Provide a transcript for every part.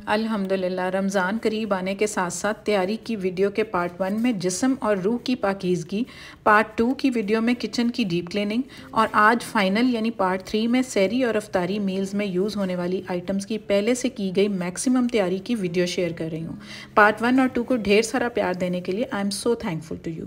अल्हम्दुलिल्लाह रमज़ान करीब आने के साथ साथ तैयारी की वीडियो के पार्ट 1 में जिस्म और रूह की पाकीज़गी, पार्ट 2 की वीडियो में किचन की डीप क्लीनिंग और आज फाइनल यानी पार्ट 3 में सहरी और अफ्तारी मील्स में यूज़ होने वाली आइटम्स की पहले से की गई मैक्सिमम तैयारी की वीडियो शेयर कर रही हूँ। पार्ट 1 और 2 को ढेर सारा प्यार देने के लिए I am so thankful to you.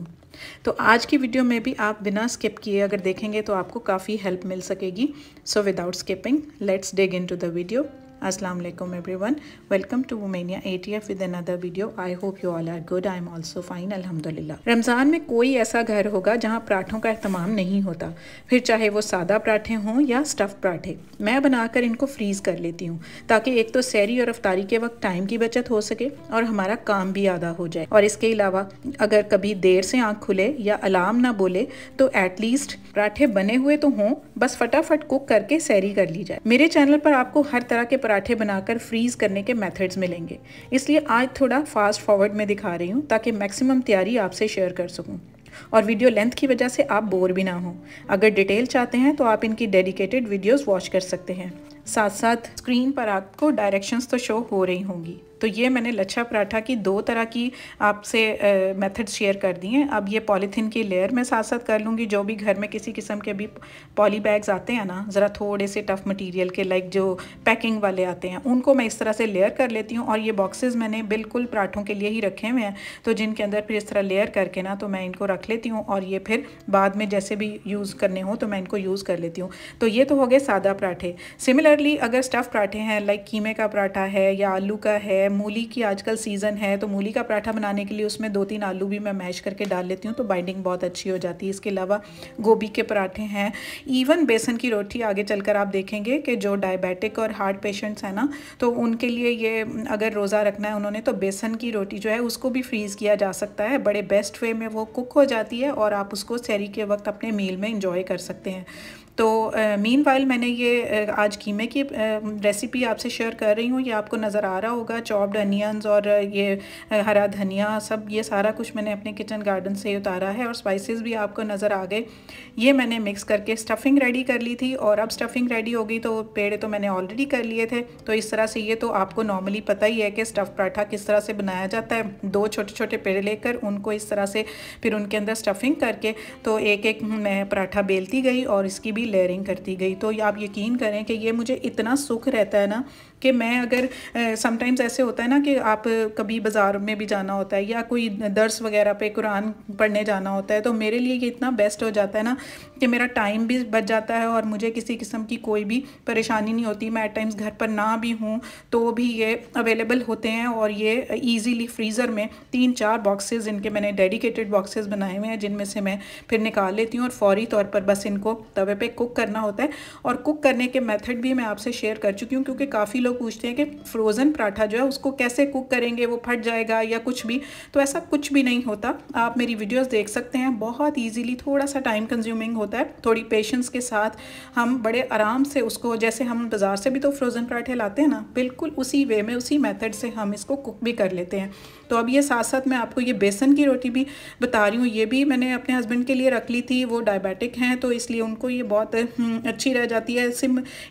तो आज की वीडियो में भी आप बिना स्किप किए अगर देखेंगे तो आपको काफ़ी हेल्प मिल सकेगी। So without skipping let's dig into the video. Assalamu alaikum everyone, welcome to Womania ATF with another video. I hope you all are good. I am also fine alhamdulillah. Ramzan में कोई ऐसा घर होगा जहाँ पराठों का एहतमाम नहीं होता, फिर चाहे वो सादा पराठे हों या स्टफ़ पराठे। मैं बनाकर इनको फ्रीज़ कर लेती हूँ ताकि एक तो सहरी और अफ्तारी के वक्त टाइम की बचत हो सके और हमारा काम भी आधा हो जाए। और इसके अलावा अगर कभी देर से आँख खुले या अलार्म ना बोले तो एटलीस्ट पराठे बने हुए तो हों, बस फटाफट कुक करके सहरी कर ली जाए। मेरे चैनल पर आपको हर तरह के पराठे बनाकर फ्रीज करने के मेथड्स मिलेंगे, इसलिए आज थोड़ा फास्ट फॉरवर्ड में दिखा रही हूँ ताकि मैक्सिमम तैयारी आपसे शेयर कर सकूँ और वीडियो लेंथ की वजह से आप बोर भी ना हो। अगर डिटेल चाहते हैं तो आप इनकी डेडिकेटेड वीडियोस वॉच कर सकते हैं। साथ साथ स्क्रीन पर आपको डायरेक्शंस तो शो हो रही होंगी। तो ये मैंने लच्छा पराठा की दो तरह की आपसे मेथड शेयर कर दी हैं। अब ये पॉलीथीन की लेयर मैं साथ साथ कर लूँगी। जो भी घर में किसी किस्म के भी पॉली बैग्स आते हैं ना, ज़रा थोड़े से टफ़ मटेरियल के, लाइक जो पैकिंग वाले आते हैं, उनको मैं इस तरह से लेयर कर लेती हूँ। और ये बॉक्सेस मैंने बिल्कुल पराठों के लिए ही रखे हुए हैं, तो जिनके अंदर फिर इस तरह लेयर करके ना तो मैं इनको रख लेती हूँ और ये फिर बाद में जैसे भी यूज़ करने हो तो मैं इनको यूज़ कर लेती हूँ। तो ये तो हो गए सादा पराठे। सिमिलरली अगर स्टफ़ पराठे हैं, लाइक कीमे का पराठा है या आलू का है, मूली की आजकल सीज़न है तो मूली का पराठा बनाने के लिए उसमें 2-3 आलू भी मैं मैश करके डाल लेती हूँ, तो बाइंडिंग बहुत अच्छी हो जाती है। इसके अलावा गोभी के पराठे हैं, इवन बेसन की रोटी। आगे चलकर आप देखेंगे कि जो डायबिटिक और हार्ट पेशेंट्स हैं ना, तो उनके लिए ये अगर रोज़ा रखना है उन्होंने, तो बेसन की रोटी जो है उसको भी फ्रीज़ किया जा सकता है। बड़े बेस्ट वे में वो कुक हो जाती है और आप उसको सहरी के वक्त अपने मील में इंजॉय कर सकते हैं। तो मीनवाइल मैंने ये आज कीमे की रेसिपी आपसे शेयर कर रही हूँ। ये आपको नज़र आ रहा होगा, चॉप्ड अनियंस और ये हरा धनिया, सब ये सारा कुछ मैंने अपने किचन गार्डन से उतारा है और स्पाइसेस भी आपको नज़र आ गए। ये मैंने मिक्स करके स्टफिंग रेडी कर ली थी और अब स्टफिंग रेडी हो गई। तो पेड़े तो मैंने ऑलरेडी कर लिए थे। तो इस तरह से ये तो आपको नॉर्मली पता ही है कि स्टफ़ पराठा किस तरह से बनाया जाता है। 2 छोटे छोटे पेड़े लेकर उनको इस तरह से फिर उनके अंदर स्टफिंग करके तो एक एक मैं पराठा बेलती गई और इसकी भी लेयरिंग करती गई। तो आप यकीन करें कि ये मुझे इतना सुख रहता है ना कि मैं अगर समटाइम्स ऐसे होता है ना कि आप कभी बाज़ार में भी जाना होता है या कोई दर्स वगैरह पे कुरान पढ़ने जाना होता है, तो मेरे लिए ये इतना बेस्ट हो जाता है ना कि मेरा टाइम भी बच जाता है और मुझे किसी किस्म की कोई भी परेशानी नहीं होती। मैं एट टाइम्स घर पर ना भी हूँ तो भी ये अवेलेबल होते हैं और ये ईजीली फ्रीज़र में 3-4 बॉक्सेस इनके मैंने डेडिकेटेड बॉक्सेस बनाए हुए हैं, जिनमें से मैं फिर निकाल लेती हूँ और फौरी तौर पर बस इनको तवे पे कुक करना होता है। और कुक करने के मेथड भी मैं आपसे शेयर कर चुकी हूँ, क्योंकि काफ़ी लोग पूछते हैं कि फ्रोज़न पराठा जो है उसको कैसे कुक करेंगे, वो फट जाएगा या कुछ भी। तो ऐसा कुछ भी नहीं होता। आप मेरी वीडियोस देख सकते हैं, बहुत इजीली, थोड़ा सा टाइम कंज्यूमिंग होता है, थोड़ी पेशेंस के साथ हम बड़े आराम से उसको, जैसे हम बाज़ार से भी तो फ्रोज़न पराठे लाते हैं ना, बिल्कुल उसी वे में, उसी मेथड से हम इसको कुक भी कर लेते हैं। तो अब ये साथ साथ मैं आपको ये बेसन की रोटी भी बता रही हूँ। ये भी मैंने अपने हस्बैंड के लिए रख ली थी, वो डायबिटिक हैं तो इसलिए उनको ये बहुत अच्छी रह जाती है।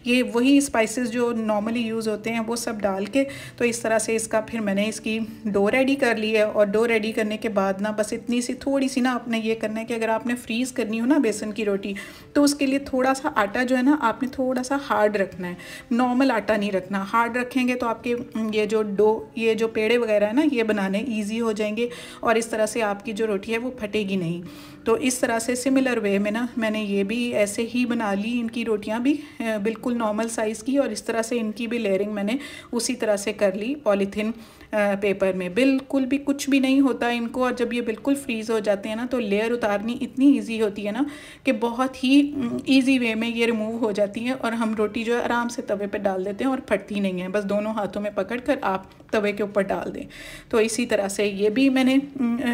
ये वही स्पाइसेस जो नॉर्मली यूज़ होते हैं वो सब डाल के तो इस तरह से इसका फिर मैंने इसकी डो रेडी कर ली है। और डो रेडी करने के बाद ना बस इतनी सी थोड़ी सी ना आपने ये करना है कि अगर आपने फ्रीज़ करनी हो ना बेसन की रोटी, तो उसके लिए थोड़ा सा आटा जो है ना आपने थोड़ा सा हार्ड रखना है, नॉर्मल आटा नहीं रखना। हार्ड रखेंगे तो आपके ये जो डो, ये जो पेड़े वगैरह है ना, ये बनाने ईजी हो जाएंगे और इस तरह से आपकी जो रोटी है वो फटेगी नहीं। तो इस तरह से सिमिलर वे में ना मैंने ये भी ऐसे ही बना ली, इनकी रोटियां भी बिल्कुल नॉर्मल साइज़ की, और इस तरह से इनकी भी लेयरिंग मैंने उसी तरह से कर ली पॉलीथीन पेपर में। बिल्कुल भी कुछ भी नहीं होता इनको, और जब ये बिल्कुल फ्रीज़ हो जाते हैं ना तो लेयर उतारनी इतनी इजी होती है ना कि बहुत ही इजी वे में ये रिमूव हो जाती है और हम रोटी जो है आराम से तवे पे डाल देते हैं और फटती नहीं है। बस दोनों हाथों में पकड़ कर आप तवे के ऊपर डाल दें। तो इसी तरह से ये भी मैंने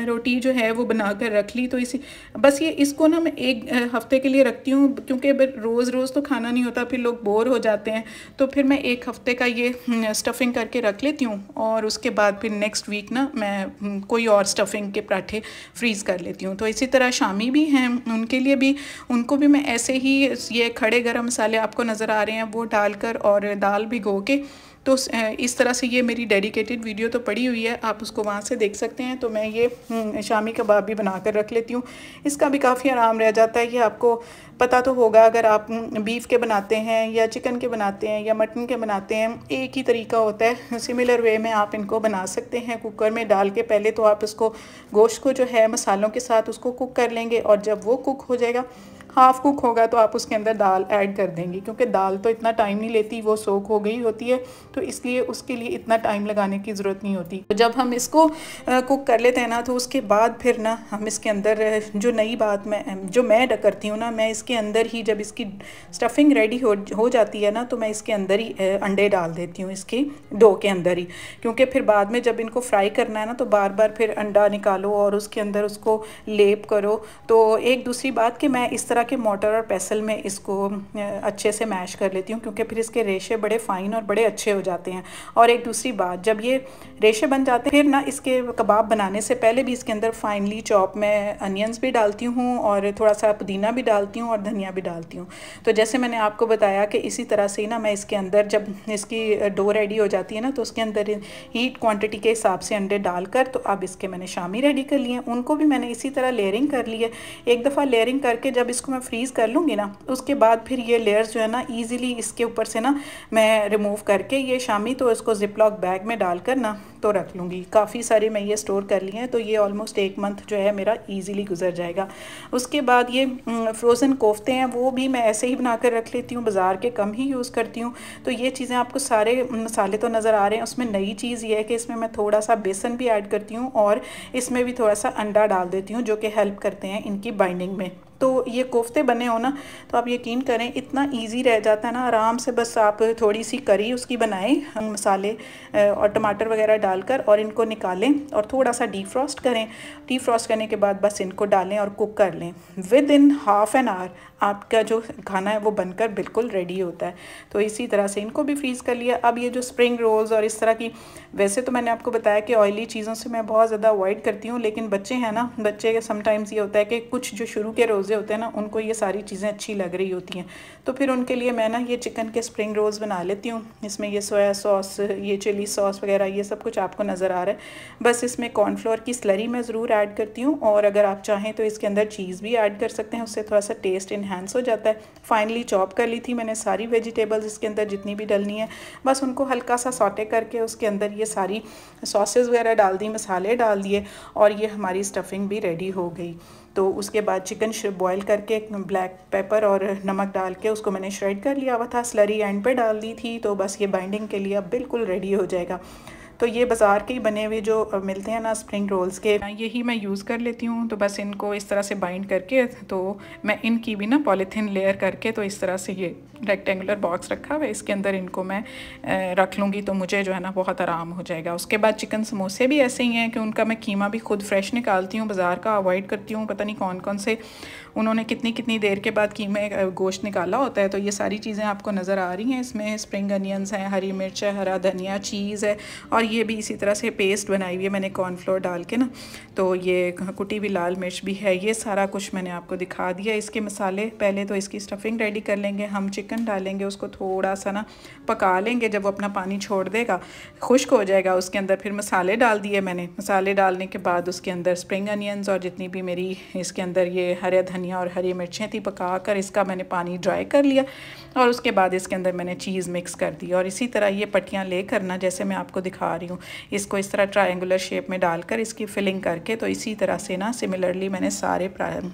रोटी जो है वो बना कर रख ली। तो इसी बस ये इसको ना मैं 1 हफ़्ते के लिए रखती हूँ, क्योंकि रोज़ रोज़ तो खाना नहीं होता, फिर लोग बोर हो जाते हैं। तो फिर मैं 1 हफ़्ते का ये स्टफिंग करके रख लेती हूँ और उसके बाद फिर नेक्स्ट वीक ना मैं कोई और स्टफिंग के पराठे फ्रीज़ कर लेती हूँ। तो इसी तरह शामी भी हैं, उनके लिए भी, उनको भी मैं ऐसे ही ये खड़े गरम मसाले आपको नज़र आ रहे हैं वो डालकर और दाल भिगो के तो इस तरह से ये मेरी डेडिकेटेड वीडियो तो पड़ी हुई है, आप उसको वहाँ से देख सकते हैं। तो मैं ये शामी कबाब भी बना कर रख लेती हूँ। इसका भी काफ़ी आराम रह जाता है। ये आपको पता तो होगा, अगर आप बीफ के बनाते हैं या चिकन के बनाते हैं या मटन के बनाते हैं, एक ही तरीका होता है। सिमिलर वे में आप इनको बना सकते हैं। कुकर में डाल के पहले तो आप इसको गोश्त को जो है मसालों के साथ उसको कुक कर लेंगे, और जब वो कुक हो जाएगा, हाफ़ कुक होगा, तो आप उसके अंदर दाल ऐड कर देंगे, क्योंकि दाल तो इतना टाइम नहीं लेती, वो सोक हो गई होती है, तो इसलिए उसके लिए इतना टाइम लगाने की ज़रूरत नहीं होती। तो जब हम इसको कुक कर लेते हैं ना, तो उसके बाद फिर ना हम इसके अंदर जो नई बात जो मैं करती हूँ ना, मैं इसके अंदर ही जब इसकी स्टफिंग रेडी हो जाती है ना, तो मैं इसके अंदर ही अंडे डाल देती हूँ, इसके डो के अंदर ही, क्योंकि फिर बाद में जब इनको फ्राई करना है ना, तो बार बार फिर अंडा निकालो और उसके अंदर उसको लेप करो। तो एक दूसरी बात कि मैं इस तरह के मोटर और पेसल में इसको अच्छे से मैश कर लेती हूँ, क्योंकि फिर इसके रेशे बड़े फ़ाइन और बड़े अच्छे हो जाते हैं। और एक दूसरी बात, जब ये रेशे बन जाते हैं, फिर ना इसके कबाब बनाने से पहले भी इसके अंदर फाइनली चॉप मैं अनियंस भी डालती हूँ, और थोड़ा सा पुदीना भी डालती हूँ, और धनिया भी डालती हूँ। तो जैसे मैंने आपको बताया कि इसी तरह से ना मैं इसके अंदर जब इसकी डो रेडी हो जाती है ना, तो उसके अंदर हीट क्वांटिटी के हिसाब से अंडे डालकर, तो अब इसके मैंने शामी रेडी कर लिए। उनको भी मैंने इसी तरह लेयरिंग कर ली है। एक दफ़ा लेयरिंग करके जब इसको मैं फ्रीज़ कर लूँगी ना, उसके बाद फिर ये लेयर्स जो है ना ईज़िली इसके ऊपर से ना मैं रिमूव करके ये शामी तो इसको ज़िप-लॉक बैग में डालकर ना तो रख लूँगी। काफ़ी सारे मैं ये स्टोर कर लिए हैं, तो ये ऑलमोस्ट 1 मंथ जो है मेरा ईज़िली गुजर जाएगा। उसके बाद ये फ्रोज़न कोफ्ते हैं, वो भी मैं ऐसे ही बना कर रख लेती हूँ, बाज़ार के कम ही यूज़ करती हूँ। तो ये चीज़ें आपको सारे मसाले तो नज़र आ रहे हैं। उसमें नई चीज़ ये है कि इसमें मैं थोड़ा सा बेसन भी ऐड करती हूँ, और इसमें भी थोड़ा सा अंडा डाल देती हूँ, जो कि हेल्प करते हैं इनकी बाइंडिंग में। तो ये कोफ्ते बने हो ना, तो आप यकीन करें इतना इजी रह जाता है ना, आराम से बस आप थोड़ी सी करी उसकी बनाएं मसाले और टमाटर वगैरह डालकर, और इनको निकालें और थोड़ा सा डीफ्रॉस्ट करें। डीफ्रॉस्ट करने के बाद बस इनको डालें और कुक कर लें। With in half an hour आपका जो खाना है वो बनकर बिल्कुल रेडी होता है। तो इसी तरह से इनको भी फ्रीज़ कर लिया। अब ये जो स्प्रिंग रोल्स और इस तरह की, वैसे तो मैंने आपको बताया कि ऑयली चीज़ों से मैं बहुत ज़्यादा अवॉइड करती हूँ, लेकिन बच्चे हैं ना, बच्चे समटाइम्स ये होता है कि कुछ जो शुरू के रोज़े होते हैं ना, उनको ये सारी चीज़ें अच्छी लग रही होती हैं, तो फिर उनके लिए मैं ना ये चिकन के स्प्रिंग रोल्स बना लेती हूँ। इसमें ये सोया सॉस, ये चिली सॉस वगैरह, ये सब कुछ आपको नज़र आ रहा है। बस इसमें कॉर्नफ्लोर की स्लरी मैं ज़रूर ऐड करती हूँ, और अगर आप चाहें तो इसके अंदर चीज़ भी ऐड कर सकते हैं, उससे थोड़ा सा टेस्ट इन्हांस हो जाता है। फाइनली चॉप कर ली थी मैंने सारी वेजिटेबल्स इसके अंदर जितनी भी डलनी है, बस उनको हल्का सा सॉटे करके उसके अंदर ये सारी सॉसेस वगैरह डाल दी, मसाले डाल दिए, और ये हमारी स्टफिंग भी रेडी हो गई। तो उसके बाद चिकन बॉयल करके ब्लैक पेपर और नमक डाल के उसको मैंने श्रेड कर लिया हुआ था, स्लरी एंड पे डाल दी थी। तो बस ये बाइंडिंग के लिए अब बिल्कुल रेडी हो जाएगा। तो ये बाज़ार के ही बने हुए जो मिलते हैं ना स्प्रिंग रोल्स के, यही मैं यूज़ कर लेती हूँ। तो बस इनको इस तरह से बाइंड करके, तो मैं इनकी भी ना पॉलीथीन लेयर करके, तो इस तरह से ये रेक्टेंगुलर बॉक्स रखा हुआ है, इसके अंदर इनको मैं रख लूँगी, तो मुझे जो है ना बहुत आराम हो जाएगा। उसके बाद चिकन समोसे भी ऐसे ही हैं कि उनका मैं कीमा भी खुद फ्रेश निकालती हूँ, बाज़ार का अवॉइड करती हूँ। पता नहीं कौन कौन से उन्होंने कितनी देर के बाद कीमे गोश्त निकाला होता है। तो ये सारी चीज़ें आपको नज़र आ रही हैं। इसमें स्प्रिंग अनियंस हैं, हरी मिर्च है, हरा धनिया, चीज़ है, और ये भी इसी तरह से पेस्ट बनाई हुई है मैंने कॉर्नफ्लोर डाल के ना। तो ये कुटी हुई लाल मिर्च भी है। ये सारा कुछ मैंने आपको दिखा दिया। इसके मसाले, पहले तो इसकी स्टफिंग रेडी कर लेंगे हम, चिकन डालेंगे, उसको थोड़ा सा ना पका लेंगे। जब वो अपना पानी छोड़ देगा, खुश्क हो जाएगा, उसके अंदर फिर मसाले डाल दिए मैंने। मसाले डालने के बाद उसके अंदर स्प्रिंग अनियंस और जितनी भी मेरी इसके अंदर ये हरे धनिया और हरी मिर्चें थी, पका कर इसका मैंने पानी ड्राई कर लिया, और उसके बाद इसके अंदर मैंने चीज़ मिक्स कर दी। और इसी तरह ये पट्टियाँ ले करना, जैसे मैं आपको दिखा रही हूँ, इसको इस तरह ट्रायंगुलर शेप में डालकर इसकी फिलिंग करके, तो इसी तरह से ना सिमिलरली मैंने सारे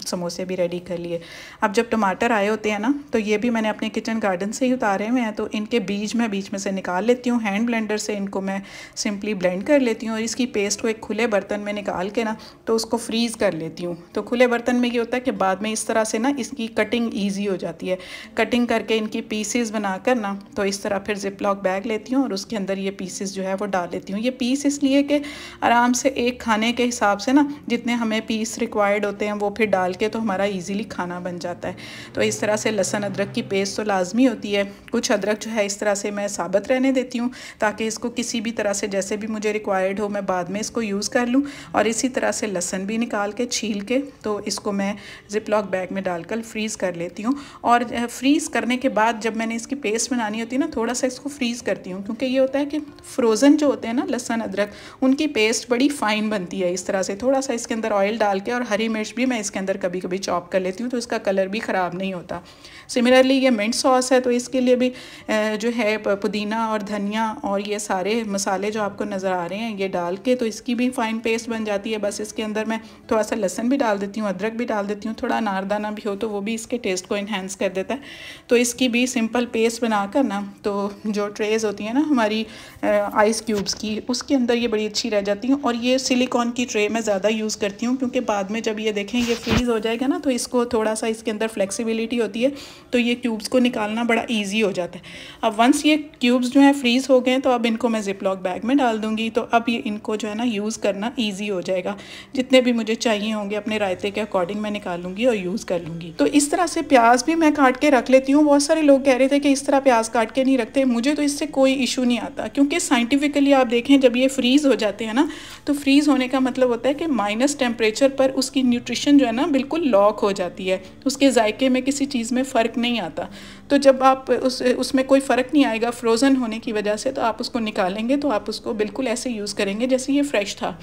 समोसे भी रेडी कर लिए। अब जब टमाटर आए होते हैं ना, तो ये भी मैंने अपने किचन गार्डन से ही उतारे हुए हैं, तो इनके बीज मैं बीच में से निकाल लेती हूँ। हैंड ब्लेंडर से इनको मैं सिंपली ब्लेंड कर लेती हूँ, और इसकी पेस्ट को एक खुले बर्तन में निकाल के ना, तो उसको फ्रीज़ कर लेती हूँ। तो खुले बर्तन में ये होता है कि बाद में इस तरह से ना इसकी कटिंग ईजी हो जाती है। कटिंग करके इनकी पीसेस बनाकर ना, तो इस तरह फिर जिप लॉक बैग लेती हूँ, और उसके अंदर ये पीसेस जो है वो डाल डाल लेती हूँ। ये पीस इसलिए कि आराम से एक खाने के हिसाब से ना जितने हमें पीस रिक्वायर्ड होते हैं वो फिर डाल के तो हमारा ईज़िली खाना बन जाता है। तो इस तरह से लहसुन अदरक की पेस्ट तो लाजमी होती है। कुछ अदरक जो है इस तरह से मैं साबित रहने देती हूँ ताकि इसको किसी भी तरह से जैसे भी मुझे रिक्वायर्ड हो मैं बाद में इसको यूज़ कर लूँ। और इसी तरह से लहसुन भी निकाल के छील के तो इसको मैं ज़िप-लॉक बैग में डालकर फ्रीज़ कर लेती हूँ। और फ्रीज़ करने के बाद जब मैंने इसकी पेस्ट बनानी होती है ना, थोड़ा सा इसको फ्रीज़ करती हूँ, क्योंकि ये होता है कि फ्रोज़न जो होते हैं ना लहसुन अदरक, उनकी पेस्ट बड़ी फ़ाइन बनती है। इस तरह से थोड़ा सा इसके अंदर ऑयल डाल के और हरी मिर्च भी मैं इसके अंदर कभी कभी चॉप कर लेती हूँ, तो इसका कलर भी ख़राब नहीं होता। सिमिलरली ये मिंट सॉस है, तो इसके लिए भी जो है पुदीना और धनिया और ये सारे मसाले जो आपको नज़र आ रहे हैं ये डाल के तो इसकी भी फ़ाइन पेस्ट बन जाती है। बस इसके अंदर मैं थोड़ा सा लहसुन भी डाल देती हूँ, अदरक भी डाल देती हूँ, थोड़ा अनारदाना भी हो तो वो भी इसके टेस्ट को इन्हेंस कर देता है। तो इसकी भी सिंपल पेस्ट बनाकर ना, तो जो ट्रेज़ होती है ना हमारी आइस क्यूब्स की, उसके अंदर ये बड़ी अच्छी रह जाती हैं। और ये सिलिकॉन की ट्रे मैं ज़्यादा यूज़ करती हूँ, क्योंकि बाद में जब ये देखें ये फ्रीज़ हो जाएगा ना, तो इसको थोड़ा सा इसके अंदर फ्लेक्सिबिलिटी होती है, तो ये क्यूब्स को निकालना बड़ा ईजी हो जाता है। अब वंस ये क्यूब्स जो है फ्रीज़ हो गए तो अब इनको मैं ज़िप-लॉक बैग में डाल दूँगी, तो अब ये इनको जो है ना यूज़ करना ईजी हो जाएगा। जितने भी मुझे चाहिए होंगे अपने रायते के अकॉर्डिंग मैं निकाल लूँगी और यूज़ कर लूँगी। तो इस तरह से प्याज भी मैं काट के रख लेती हूँ। बहुत सारे लोग कह रहे थे कि इस तरह प्याज काट के नहीं रखते, मुझे तो इससे कोई इशू नहीं आता, क्योंकि साइंटिफिकली आप देखें जब ये फ्रीज़ हो जाते हैं ना, तो फ्रीज़ होने का मतलब होता है कि माइनस टेम्परेचर पर उसकी न्यूट्रिशन जो है ना बिल्कुल लॉक हो जाती है, उसके जायके में किसी चीज़ में फ़र्क नहीं आता। तो जब आप उसमें कोई फ़र्क नहीं आएगा फ्रोज़न होने की वजह से, तो आप उसको निकालेंगे तो आप उसको बिल्कुल ऐसे यूज़ करेंगे जैसे ये फ्रेश था।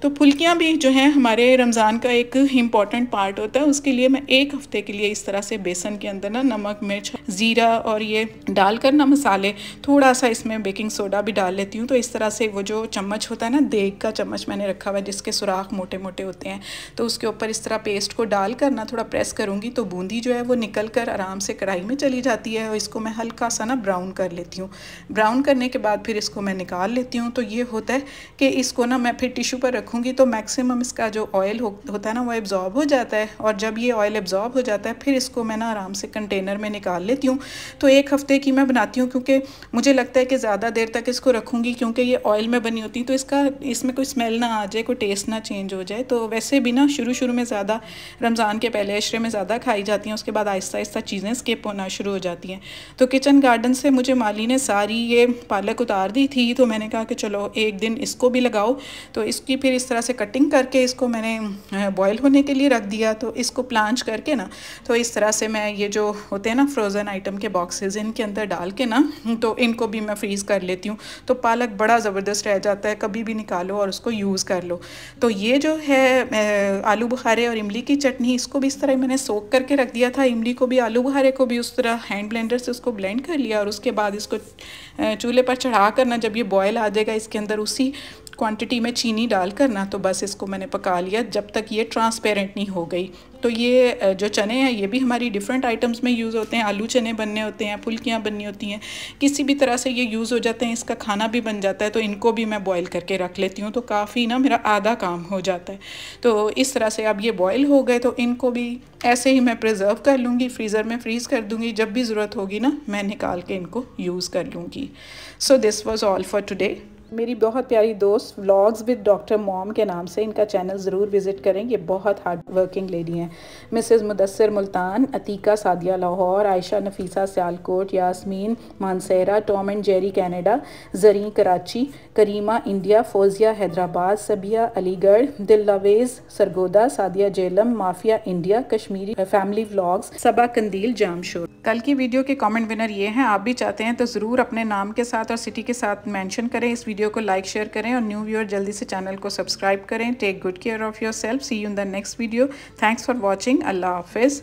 तो फुल्कियाँ भी जो हैं हमारे रमज़ान का एक इम्पॉर्टेंट पार्ट होता है। उसके लिए मैं एक हफ़्ते के लिए इस तरह से बेसन के अंदर ना नमक, मिर्च, ज़ीरा और ये डालकर ना मसाले, थोड़ा सा इसमें बेकिंग सोडा भी डाल लेती हूँ। तो इस तरह से वो जो चम्मच होता है ना, देग का चम्मच मैंने रखा हुआ है जिसके सुराख मोटे मोटे होते हैं, तो उसके ऊपर इस तरह पेस्ट को डाल कर ना थोड़ा प्रेस करूँगी तो बूंदी जो है वो निकल कर आराम से कढ़ाई में चली जाती है। और इसको मैं हल्का सा ना ब्राउन कर लेती हूँ। ब्राउन करने के बाद फिर इसको मैं निकाल लेती हूँ। तो ये होता है कि इसको ना मैं फिर टिश्यू पर रखूँगी तो मैक्सिमम इसका जो ऑयल होता है ना वो एब्जॉर्ब हो जाता है। और जब ये ऑयल एब्जॉर्ब हो जाता है फिर इसको मैं ना आराम से कंटेनर में निकाल लेती हूँ। तो एक हफ़्ते की मैं बनाती हूँ, क्योंकि मुझे लगता है कि ज़्यादा देर तक इसको रखूँगी, क्योंकि ये ऑयल में बनी होती है तो इसमें कोई स्मेल ना आ जाए, कोई टेस्ट ना चेंज हो जाए। तो वैसे भी ना शुरू में ज़्यादा रमज़ान के पहले अशरे में ज़्यादा खाई जाती हैं, उसके बाद आहिस्ता आहिस्ता चीज़ें स्किप होना शुरू हो जाती हैं। तो किचन गार्डन से मुझे माली ने सारी ये पालक उतार दी थी, तो मैंने कहा कि चलो एक दिन इसको भी लगाओ। तो इसकी फिर इस तरह से कटिंग करके इसको मैंने बॉयल होने के लिए रख दिया। तो इसको प्लांच करके ना, तो इस तरह से मैं ये जो होते हैं ना फ्रोज़न आइटम के बॉक्सेस, इनके अंदर डाल के ना तो इनको भी मैं फ्रीज़ कर लेती हूँ। तो पालक बड़ा ज़बरदस्त रह जाता है, कभी भी निकालो और उसको यूज़ कर लो। तो ये जो है आलू बुखारे और इमली की चटनी, इसको भी इस तरह मैंने सोक करके रख दिया था। इमली को भी आलू बुखारे को भी उस तरह हैंड ब्लेंडर से उसको ब्लेंड कर लिया और उसके बाद इसको चूल्हे पर चढ़ा कर ना, जब ये बॉयल आ जाएगा इसके अंदर उसी क्वांटिटी में चीनी डाल कर ना, तो बस इसको मैंने पका लिया जब तक ये ट्रांसपेरेंट नहीं हो गई। तो ये जो चने हैं ये भी हमारी डिफरेंट आइटम्स में यूज़ होते हैं। आलू चने बनने होते हैं, फुल्कियाँ बननी होती हैं, किसी भी तरह से ये यूज़ हो जाते हैं, इसका खाना भी बन जाता है। तो इनको भी मैं बॉयल करके रख लेती हूँ, तो काफ़ी ना मेरा आधा काम हो जाता है। तो इस तरह से अब ये बॉयल हो गए तो इनको भी ऐसे ही मैं प्रिजर्व कर लूँगी, फ्रीज़र में फ्रीज़ कर दूँगी। जब भी ज़रूरत होगी ना मैं निकाल के इनको यूज़ कर लूँगी। So this was all for today. मेरी बहुत प्यारी दोस्त व्लॉग्स विद डॉक्टर मॉम के नाम से इनका चैनल ज़रूर विज़िट करें। ये बहुत हार्ड वर्किंग लेडी हैं। Mrs Mudassir Multan, Atiqa Sadia Lahore, Ayesha Nafisa Sialkot, Yasmeen Mansehra, Tom and Jerry Canada, Zari Karachi, Karima India, Fauzia Hyderabad, Sabiya Aligarh, Dilwez Sargodha, Sadia Jhelum, mafia India, Kashmiri family vlogs, Saba Qandeel, Jamshoro. कल की वीडियो के कमेंट विनर ये हैं। आप भी चाहते हैं तो ज़रूर अपने नाम के साथ और सिटी के साथ मेंशन करें। इस वीडियो को लाइक शेयर करें और न्यू व्यूअर जल्दी से चैनल को सब्सक्राइब करें। Take good care of your self. See you in the next video. Thanks for watching. अल्लाह हाफिज़।